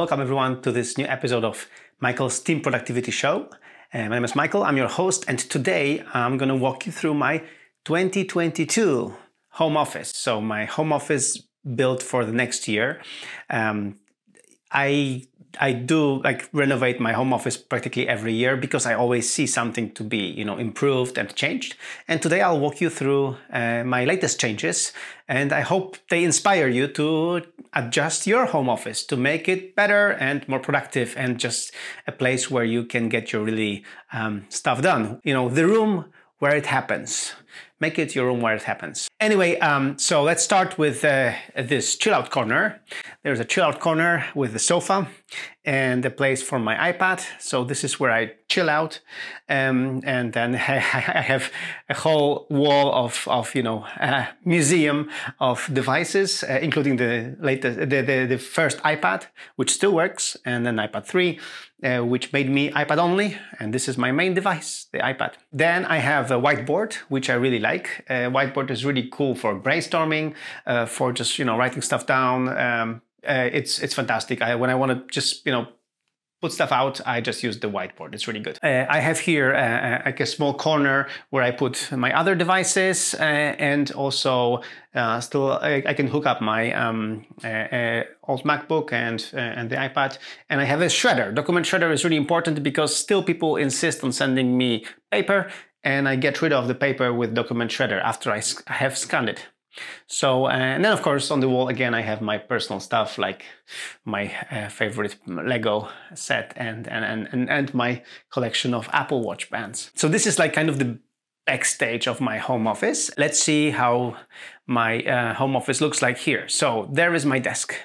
welcome everyone to this new episode of Michael's Team Productivity Show. My name is Michael, I'm your host, and today I'm going to walk you through my 2022 home office. So my home office built for the next year. I do renovate my home office practically every year because I always see something to be, improved and changed. And today I'll walk you through my latest changes, and I hope they inspire you to adjust your home office to make it better and more productive and just a place where you can get your really stuff done. The room where it happens. Make it your room where it happens. Anyway, so let's start with this chill out corner. There's a chill out corner with the sofa and a place for my iPad. So this is where I chill out. And then I have a whole wall of museum of devices, including the latest, the first iPad, which still works, and then iPad 3, which made me iPad only. And this is my main device, the iPad. Then I have a whiteboard, which I really like. Whiteboard is really cool for brainstorming, for just writing stuff down. It's fantastic. When I want to just put stuff out, I just use the whiteboard. It's really good. I have here a small corner where I put my other devices, and also still I can hook up my old MacBook and the iPad. And I have a shredder. Document shredder is really important because still people insist on sending me paper, and I get rid of the paper with document shredder after I have scanned it. So, and then of course on the wall again I have my personal stuff, like my favorite Lego set and my collection of Apple Watch bands. So this is kind of the backstage of my home office. Let's see how my home office looks like here. So there is my desk,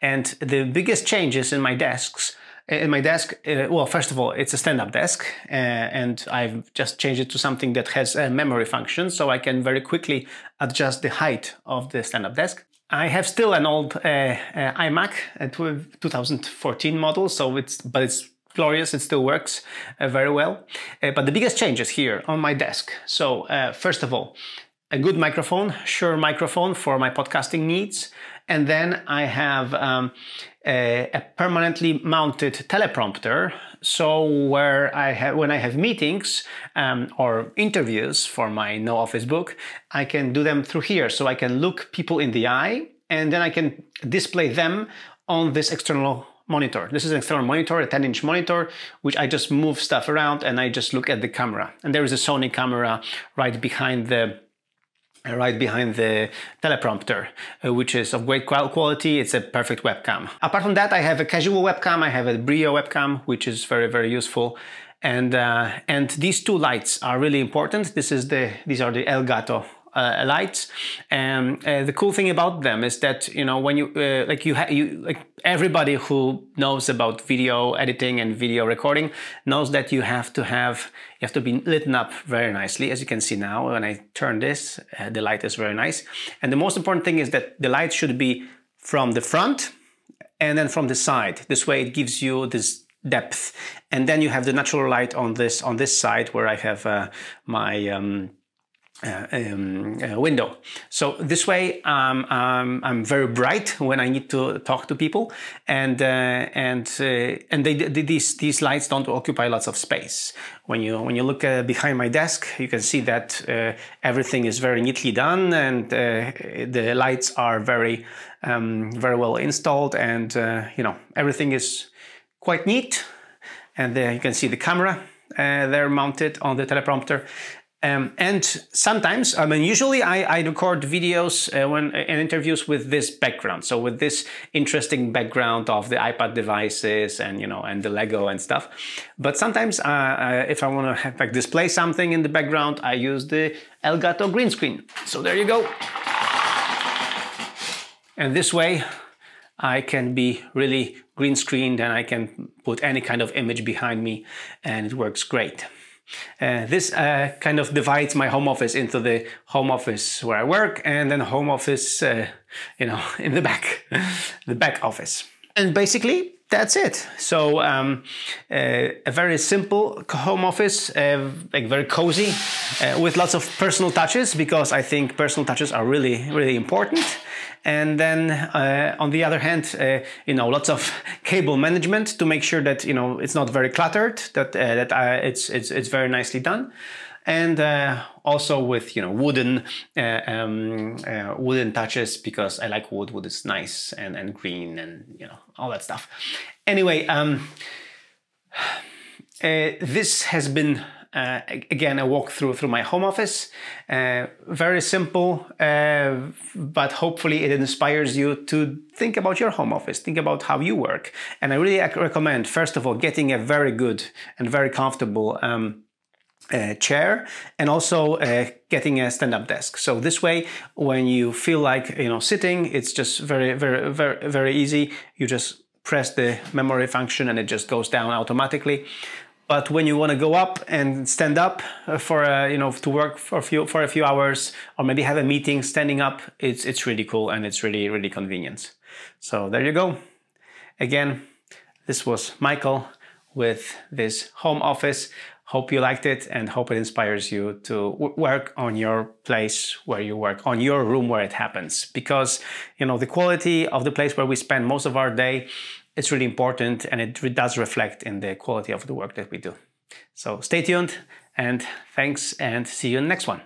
and the biggest changes in my desk, well, first of all, it's a stand-up desk, and I've just changed it to something that has a memory function, so I can very quickly adjust the height of the stand-up desk. I have still an old iMac, a 2014 model, but it's glorious, it still works very well. But the biggest changes here on my desk. So first of all, a good microphone, Shure microphone for my podcasting needs. And then I have a permanently mounted teleprompter. So when I have meetings or interviews for my No Office book, I can do them through here. So I can look people in the eye, and then I can display them on this external monitor. This is an external monitor, a 10-inch monitor, which I just move stuff around and I just look at the camera. And there is a Sony camera right behind the teleprompter, which is of great quality. It's a perfect webcam. Apart from that, I have a casual webcam. I have a Brio webcam, which is very, very useful. And these two lights are really important. These are the Elgato lights, and the cool thing about them is that when you everybody who knows about video editing and video recording knows that you have to be lit up very nicely. As you can see now, when I turn this, the light is very nice. And the most important thing is that the light should be from the front and then from the side. This way it gives you this depth, and then you have the natural light on this side where I have my window. So this way I'm very bright when I need to talk to people, and these lights don't occupy lots of space. When you look behind my desk, you can see that everything is very neatly done, and the lights are very well installed, and everything is quite neat. And you can see the camera they're mounted on the teleprompter. And sometimes, usually I record videos and interviews with this background. So with this interesting background of the iPad devices and, and the Lego and stuff. But sometimes if I want to display something in the background, I use the Elgato green screen. So there you go. And this way I can be really green screened, and I can put any kind of image behind me, and it works great. This kind of divides my home office into the home office where I work, and then home office, in the back office. And basically, that's it. So a very simple home office, like very cozy, with lots of personal touches, because I think personal touches are really, really important. And then on the other hand, lots of cable management to make sure that it's not very cluttered, that it's very nicely done. And also with wooden touches, because I like wood. Wood is nice and green and all that stuff. Anyway, this has been again a walkthrough through my home office. Very simple, but hopefully it inspires you to think about your home office, think about how you work. And I really recommend, first of all, getting a very good and very comfortable chair, and also getting a stand-up desk. So this way, when you feel like sitting, it's just very easy. You just press the memory function and it just goes down automatically. But when you want to go up and stand up for to work for a few hours, or maybe have a meeting standing up, it's really cool and it's really convenient. So there you go. Again, this was Michael with this home office. Hope you liked it and hope it inspires you to work on your place where you work, on your room where it happens. Because, the quality of the place where we spend most of our day, it's really important, and it does reflect in the quality of the work that we do. So stay tuned, and thanks, and see you in the next one.